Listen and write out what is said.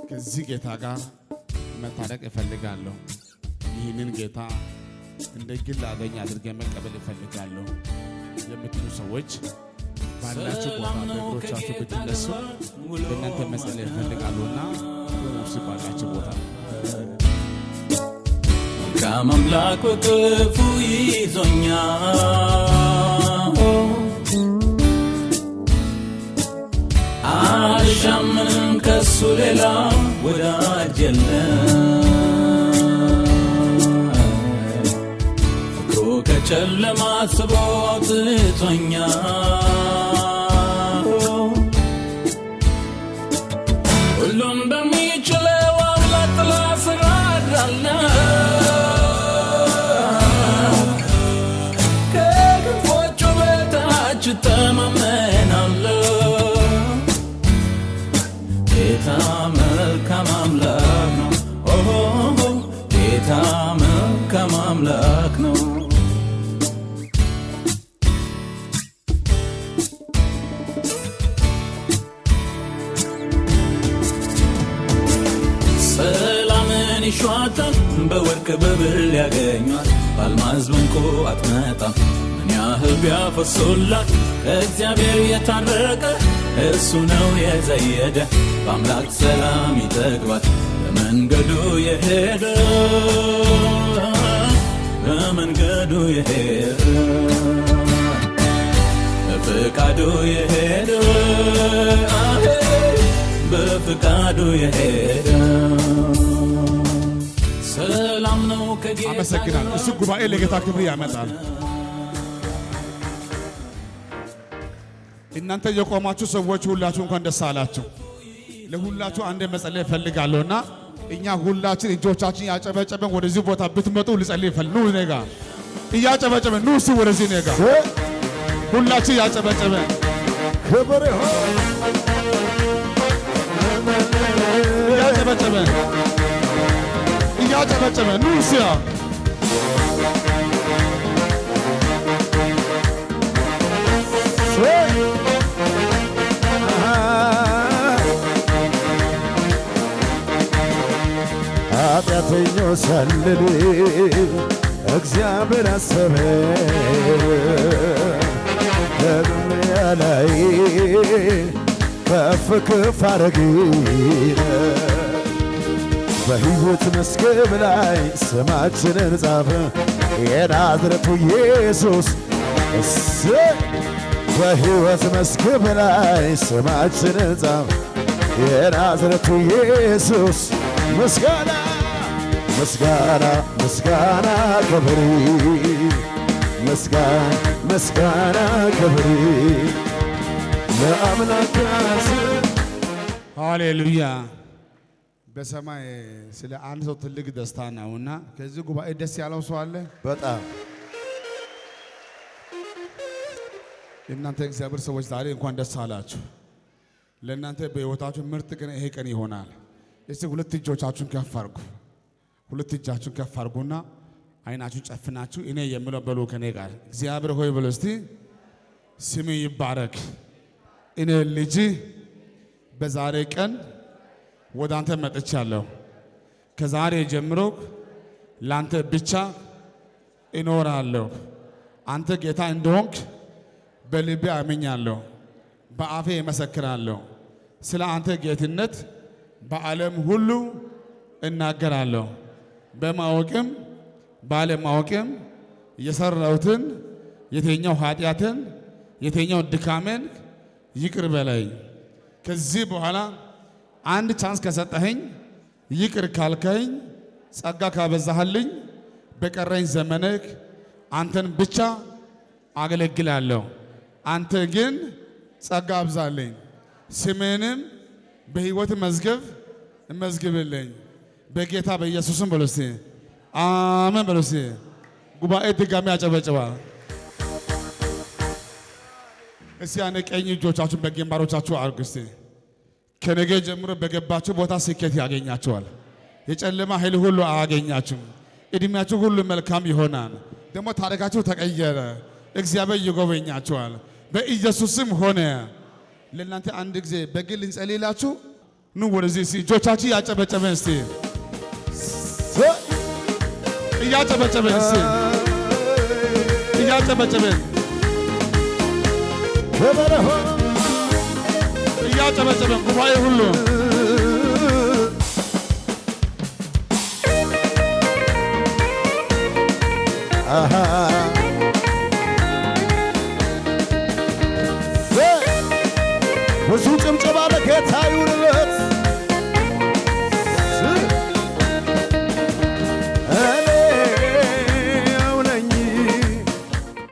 ከዚህ ጌታ ጋር መታረቅ እፈልጋለሁ። ይህንን ጌታ እንደ ግል አገኝ አድርገ መቀበል እፈልጋለሁ የምትሉ ሰዎች ባላችሁ ቦታ በእግሮቻችሁ ብትነሱ በእናንተ መጸለይ እፈልጋለሁና እሱ ባላችሁ ቦታ ከአምላክ ክፉ ይዞኛል አልሻምንም ከሱ ሌላ ወዳጅ የለም ፍቅሩ ከጨለማ ስቦ አውጥቶኛል ሁሉን በሚችለው አምላክ ጥላ ስር አድራለሁ ከክንፎቹ በታች እተማመናለሁ ጌታ መልካም አምላክ ነው ጌታ መልካም አምላክ ነው ሰላምን ይሿታል በወርቅ በብር ያገኟል በአልማዝ በዕንቁ አትመጣም ምን ያህል ቢያፈሱላት ከእግዚአብሔር የታረቀ እሱ ነው የዘየደ በአምላክ ሰላም ይጠግባል በመንገዱ የሄደ በመንገዱ የሄደ በፍቃዱ የሄደ በፍቃዱ የሄደ ሰላም ነው ከጌታ አመሰግናለሁ። እሱ ጉባኤ ለጌታ ክብር ያመጣል። እናንተ የቆማችሁ ሰዎች ሁላችሁ እንኳን ደስ አላችሁ። ለሁላችሁ አንድ መጸለይ እፈልጋለሁና እኛ ሁላችን እጆቻችን ያጨበጨበን ወደዚህ ቦታ ብትመጡ ልጸልይ እፈልጋለሁ። ኑ ነጋ እያጨበጨበን ኑ እሱ ወደዚህ ነጋ ሁላችን ያጨበጨበን ክብር ይሁን እያጨበጨበን ኑ እሱ ኃጢአተኛው ሳልል እግዚአብሔር አሰበኝ በዱንያ ላይ ከፍ ከፍ አረገኝ በሕይወት መዝገብ ላይ ስማችንን ጻፈ የናዝሬቱ ኢየሱስ በሕይወት መዝገብ ላይ ስማችንን ጻፈ የናዝሬቱ ኢየሱስ ምስጋና ምስጋና ምስጋና ክብር ምስጋና ክብር ለአምላካችን ሃሌሉያ። በሰማይ ስለ አንድ ሰው ትልቅ ደስታ ነውና ከዚህ ጉባኤ ደስ ያለው ሰው አለ? በጣም እናንተ እግዚአብሔር ሰዎች ዛሬ እንኳን ደስ አላችሁ። ለእናንተ በሕይወታችሁ ምርጥ ቀን ይሄ ቀን ይሆናል። እስቲ ሁለት እጆቻችሁን ከፍ አድርጉ። ሁለት እጃችሁን ከፍ አድርጉና አይናችሁን ጨፍናችሁ እኔ የምለው በሉ ከኔ ጋር እግዚአብሔር ሆይ በሉ እስቲ ስም ይባረክ። እኔ ልጅ በዛሬ ቀን ወደ አንተ መጥቻለሁ። ከዛሬ ጀምሮ ላንተ ብቻ እኖራለሁ። አንተ ጌታ እንደሆንክ በልቤ አምኛለሁ፣ በአፌ እመሰክራለሁ። ስለ አንተ ጌትነት በዓለም ሁሉ እናገራለሁ። በማወቅም ባለማወቅም የሰራሁትን የትኛው ኃጢአትን የትኛው ድካሜን ይቅር በለኝ። ከዚህ በኋላ አንድ ቻንስ ከሰጠኸኝ ይቅር ካልከኝ ጸጋ ካበዛህልኝ በቀረኝ ዘመንህ አንተን ብቻ አገለግላለሁ። አንተ ግን ጸጋ አብዛልኝ፣ ስሜንም በሕይወት መዝገብ እመዝግብልኝ በጌታ በኢየሱስም በሉ እስቲ አሜን በሉ እስቲ። ጉባኤ ድጋሚ ያጨበጭባል። እስቲ ያኔ ቀኝ እጆቻችሁን በግንባሮቻችሁ አድርጉ እስቲ። ከነገ ጀምሮ በገባችሁ ቦታ ስኬት ያገኛችኋል። የጨለማ ኃይል ሁሉ አያገኛችሁም። እድሜያችሁ ሁሉ መልካም ይሆናል። ደግሞ ታሪካችሁ ተቀየረ። እግዚአብሔር ይጎበኛችኋል በኢየሱስም ሆነ። ለእናንተ አንድ ጊዜ በግል እንጸልይላችሁ። ኑ ወደዚህ እስቲ እጆቻችሁ እያጨበጨበን እስቲ እያጨበጨበን እስቲ እያጨበጨበን በበረሆ እያጨበጨበን ጉባኤ ሁሉ ብዙ ጭብጨባ ለጌታ ይሁንለት።